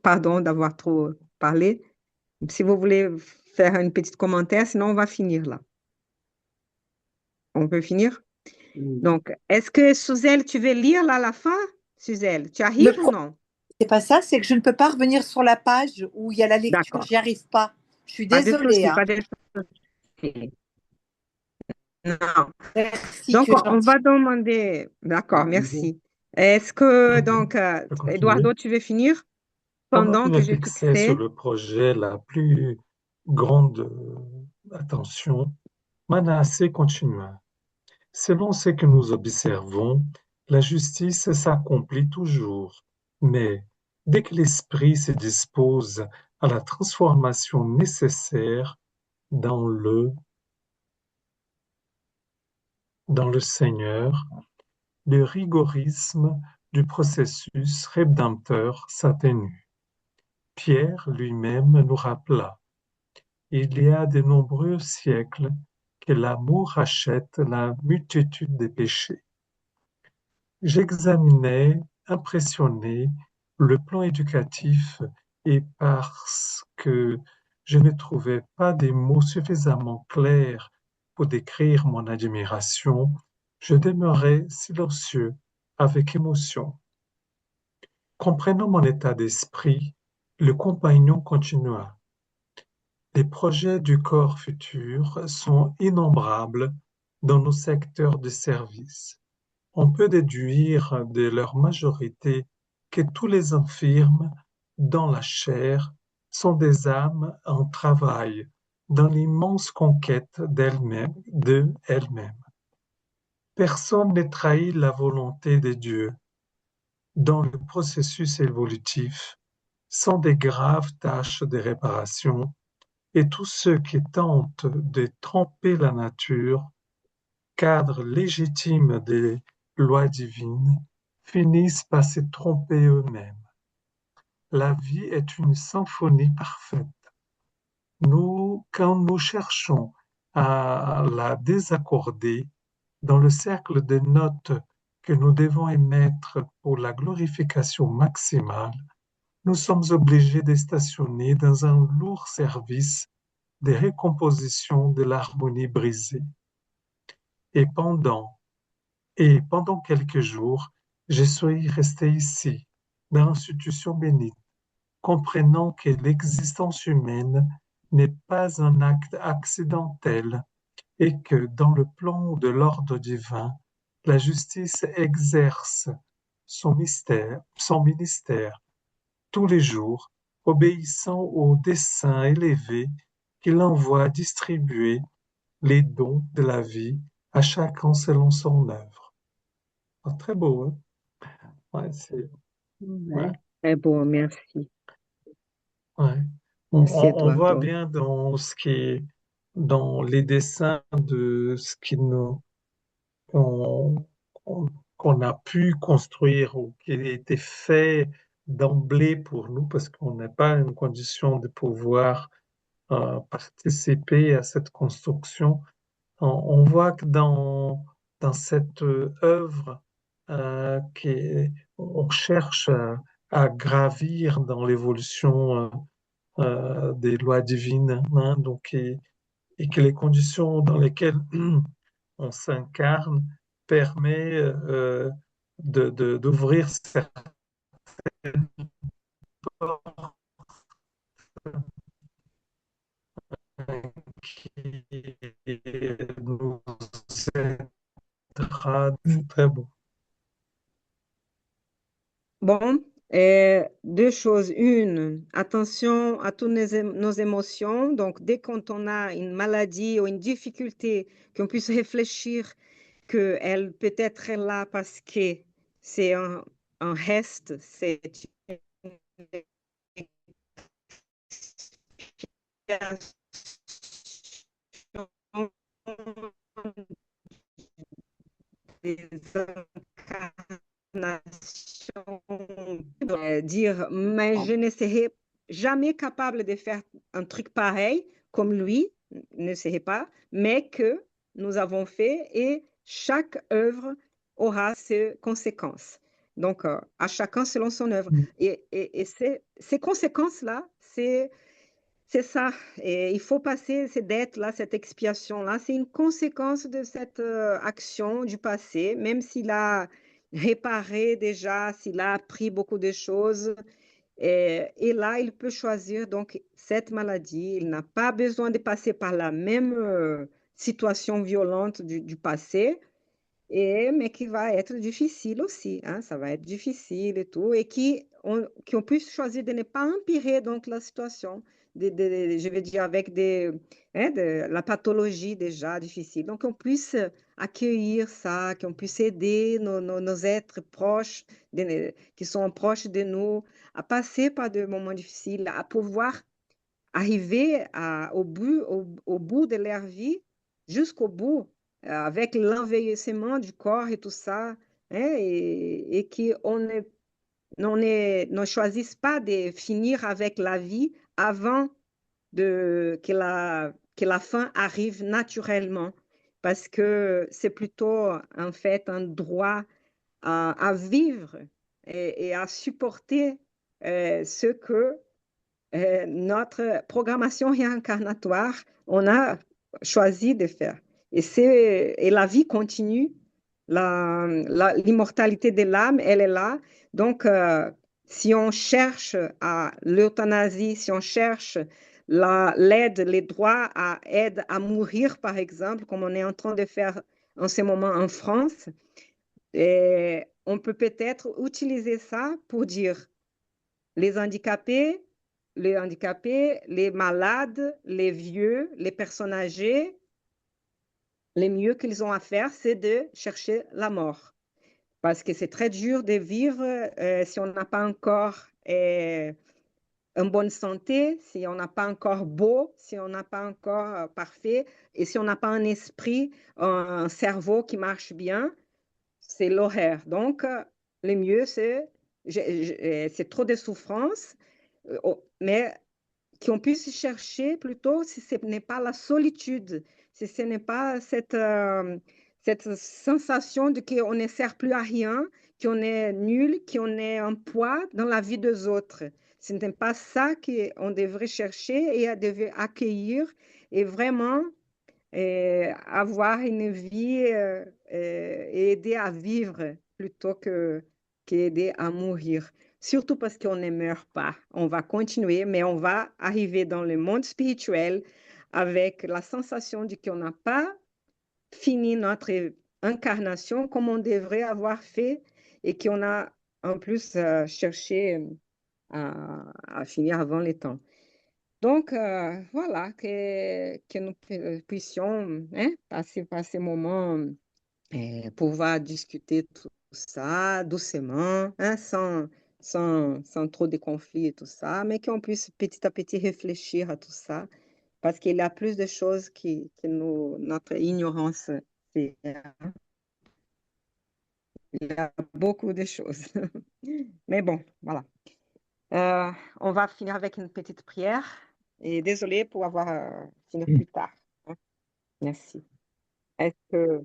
pardon d'avoir trop parlé. Si vous voulez faire un petit commentaire, sinon on va finir là. On peut finir? Oui. Donc, est-ce que, Suzelle, tu veux lire là la fin? Suzelle, tu Le arrives ou pro- non? c'est pas ça, c'est que je ne peux pas revenir sur la page où il y a la lecture. D'accord. J'y arrive pas. Je suis Pas de désolée, souci, hein. pas de souci. Non. Merci, Donc, tu es on gentil. va demander. D'accord, Mhm. merci. Est-ce que, Oui, donc, je peux continuer. Eduardo, tu veux finir Comme pendant on que est je fixé sur fixais? le projet la plus grande attention, Manassé continua. Selon ce que nous observons, la justice s'accomplit toujours, mais dès que l'esprit se dispose à la transformation nécessaire dans dans le Seigneur, le rigorisme du processus rédempteur s'atténue. Pierre lui-même nous rappela: il y a de nombreux siècles que l'amour rachète la multitude des péchés. J'examinais, impressionné, le plan éducatif et parce que je ne trouvais pas des mots suffisamment clairs pour décrire mon admiration, je demeurais silencieux avec émotion. Comprenant mon état d'esprit, le compagnon continua. Les projets du corps futur sont innombrables dans nos secteurs de service. On peut déduire de leur majorité que tous les infirmes dans la chair sont des âmes en travail dans l'immense conquête de elles-mêmes. Personne ne trahit la volonté de Dieu. Dans le processus évolutif, sont des graves tâches de réparation et tous ceux qui tentent de tromper la nature, cadre légitime des lois divines, finissent par se tromper eux-mêmes. La vie est une symphonie parfaite. Quand nous cherchons à la désaccorder, dans le cercle de notes que nous devons émettre pour la glorification maximale, nous sommes obligés de stationner dans un lourd service de récomposition de l'harmonie brisée. Et pendant quelques jours, je suis resté ici, dans l'institution bénite, comprenant que l'existence humaine n'est pas un acte accidentel et que dans le plan de l'ordre divin, la justice exerce son ministère tous les jours, obéissant au dessein élevé qu'il envoie distribuer les dons de la vie à chacun selon son œuvre. Ah, très beau, hein? Ouais, ouais, Ouais. Très beau, merci. ouais. Merci, On voit Eduardo. bien dans les dessins de ce qu'on, qu'on qu'on a pu construire ou qui a été fait d'emblée pour nous parce qu'on n'a pas une condition de pouvoir participer à cette construction. On voit que dans cette œuvre, on cherche à gravir dans l'évolution des lois divines, hein, donc, et que les conditions dans lesquelles on s'incarne permet d'ouvrir certaines portes qui nous aidera. Très beau. Bon, deux choses. Une, attention à toutes nos émotions. Donc, dès qu'on a une maladie ou une difficulté, qu'on puisse réfléchir qu'elle peut être là parce que c'est un reste, c'est une expiation des incarnations. Dire, mais je ne serai jamais capable de faire un truc pareil comme lui, ne serait pas, mais que nous avons fait et chaque œuvre aura ses conséquences. Donc, à chacun selon son œuvre. Et ces conséquences-là, c'est ça. Et il faut passer ces dettes-là, cette expiation-là. C'est une conséquence de cette action du passé, même s'il a réparé déjà, s'il a appris beaucoup de choses. Et là, il peut choisir donc cette maladie. Il n'a pas besoin de passer par la même situation violente du passé, mais qui va être difficile aussi. Hein, ça va être difficile et tout. Et qu'on puisse choisir de ne pas empirer donc la situation. Je veux dire, avec la pathologie déjà difficile. Donc, qu'on puisse accueillir ça, qu'on puisse aider nos êtres proches, qui sont proches de nous, à passer par des moments difficiles, à pouvoir arriver au bout de leur vie, jusqu'au bout, avec l'envieillissement du corps et tout ça, hein, et qu'on ne choisisse pas de finir avec la vie avant que la fin arrive naturellement, parce que c'est plutôt en fait un droit à vivre et à supporter ce que notre programmation réincarnatoire, on a choisi de faire. Et la vie continue l'immortalité de l'âme, elle est là. Donc, si on cherche à l'euthanasie, si on cherche l'aide, les droits à aide à mourir, par exemple, comme on est en train de faire en ce moment en France, et on peut peut-être utiliser ça pour dire les handicapés, les malades, les vieux, les personnes âgées, le mieux qu'ils ont à faire, c'est de chercher la mort. Parce que c'est très dur de vivre si on n'a pas encore une bonne santé, si on n'a pas encore beau, si on n'a pas encore parfait, et si on n'a pas un esprit, un cerveau qui marche bien, c'est l'horaire. Donc, le mieux, c'est trop de souffrance, mais qu'on puisse chercher plutôt si ce n'est pas la solitude, si ce n'est pas cette sensation de qu'on ne sert plus à rien, qu'on est nul, qu'on est un poids dans la vie des autres. Ce n'est pas ça qu'on devrait chercher et devrait accueillir et vraiment avoir une vie et aider à vivre plutôt qu'aider à mourir. Surtout parce qu'on ne meurt pas. On va continuer, mais on va arriver dans le monde spirituel avec la sensation de qu'on n'a pas fini notre incarnation comme on devrait avoir fait et qu'on a en plus cherché à finir avant le temps. Donc, voilà, que nous puissions passer par ces moments, pouvoir discuter tout ça doucement, sans trop de conflits et tout ça, mais qu'on puisse petit à petit réfléchir à tout ça, parce qu'il y a plus de choses que notre ignorance fait. Il y a beaucoup de choses. Mais bon, voilà. On va finir avec une petite prière. Et désolée pour avoir fini plus tard. Hein. Merci. Est-ce que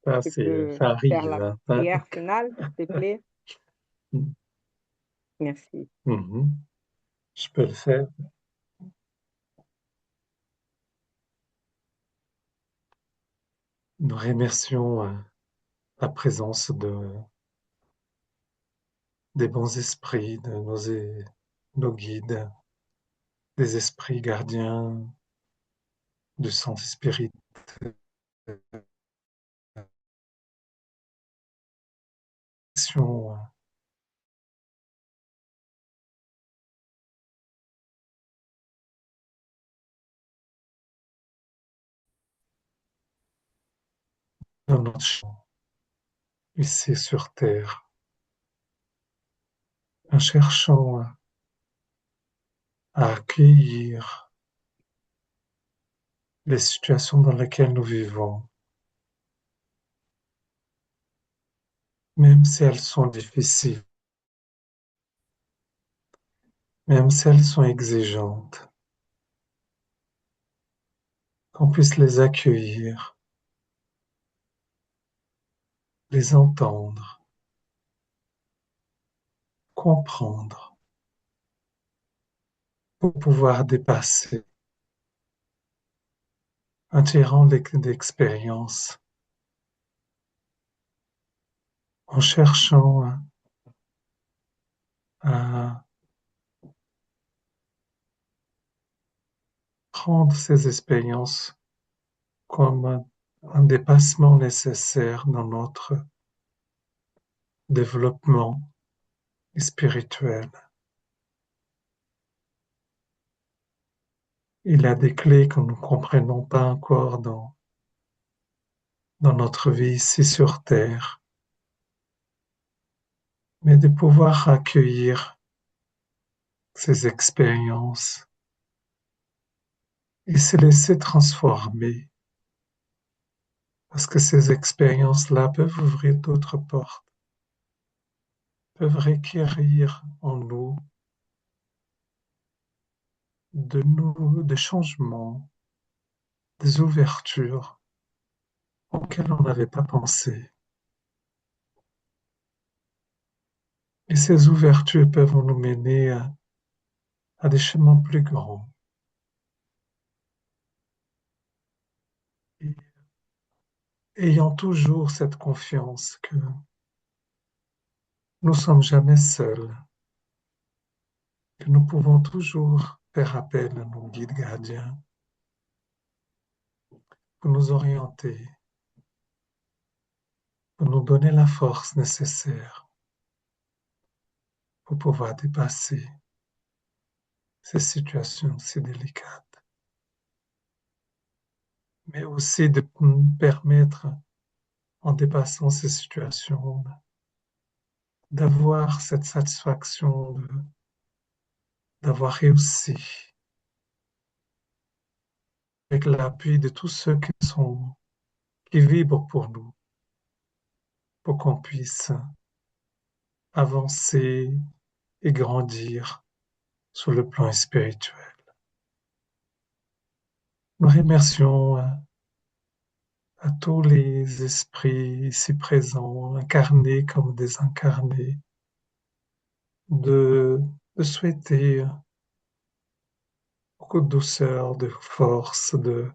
Ça, tu peux ça faire arrive. la Hein. prière finale, s'il te plaît? Merci. Mhm. Je peux le faire. Nous remercions la présence des bons esprits, de nos guides, des esprits gardiens du Saint-Esprit dans notre champ, ici sur Terre, en cherchant à accueillir les situations dans lesquelles nous vivons, même si elles sont difficiles, même si elles sont exigeantes, qu'on puisse les accueillir, les entendre, comprendre, pour pouvoir dépasser en tirant d'expérience, en cherchant à prendre ces expériences comme un dépassement nécessaire dans notre développement spirituel. Il y a des clés que nous ne comprenons pas encore dans notre vie ici sur Terre, mais de pouvoir accueillir ces expériences et se laisser transformer, parce que ces expériences-là peuvent ouvrir d'autres portes, peuvent requérir en nous des changements, des ouvertures auxquelles on n'avait pas pensé. Et ces ouvertures peuvent nous mener à des chemins plus grands. Et ayant toujours cette confiance que nous sommes jamais seuls, que nous pouvons toujours faire appel à nos guides gardiens pour nous orienter, pour nous donner la force nécessaire pour pouvoir dépasser ces situations si délicates, mais aussi de nous permettre, en dépassant ces situations, d'avoir cette satisfaction d'avoir réussi avec l'appui de tous ceux qui vibrent pour nous, pour qu'on puisse avancer et grandir sur le plan spirituel. Nous remercions à tous les esprits ici présents, incarnés comme désincarnés, de, de souhaiter beaucoup de douceur, de force, de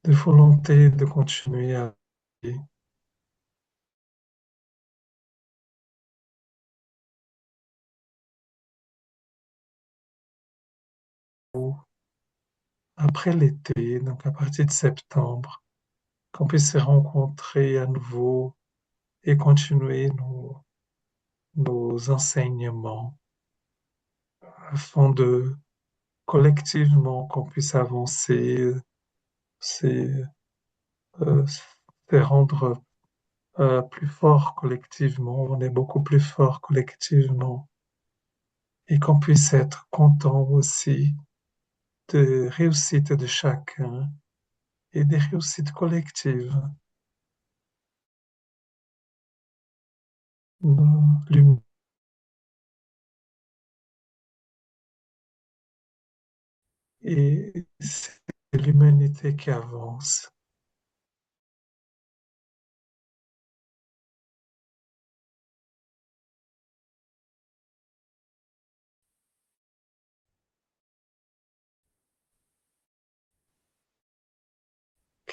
volonté de continuer à vivre. Après l'été, donc à partir de septembre, qu'on puisse se rencontrer à nouveau et continuer nos enseignements afin de collectivement qu'on puisse avancer, c'est c'est rendre plus fort collectivement, on est beaucoup plus fort collectivement et qu'on puisse être content aussi des réussites de chacun et des réussites collectives. L'humain et c'est l'humanité qui avance.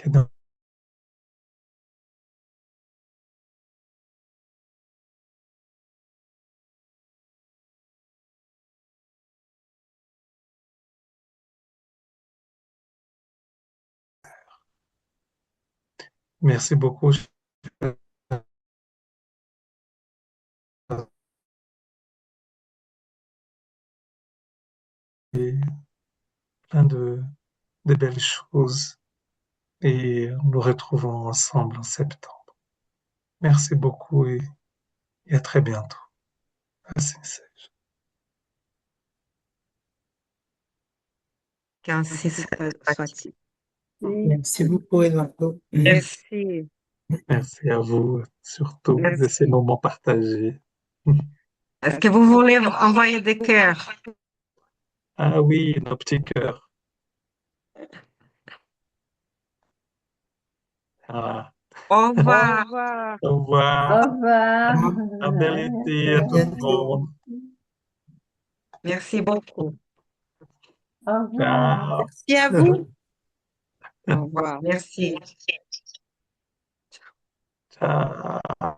Donc, merci beaucoup. Et plein de belles choses et nous nous retrouvons ensemble en septembre. Merci beaucoup et à très bientôt. Ainsi. Qu'ainsi soit-il. Merci beaucoup, Eduardo. Merci. Merci à vous surtout de ces Merci. moments partagés. Est-ce que vous voulez envoyer des cœurs? Ah oui, nos petits cœurs. Ah, Au revoir. au revoir. Au revoir. Un bel été À à tout le bientôt. monde. Merci beaucoup. Au revoir. Ciao. Merci à vous. Au revoir. Merci. Ciao.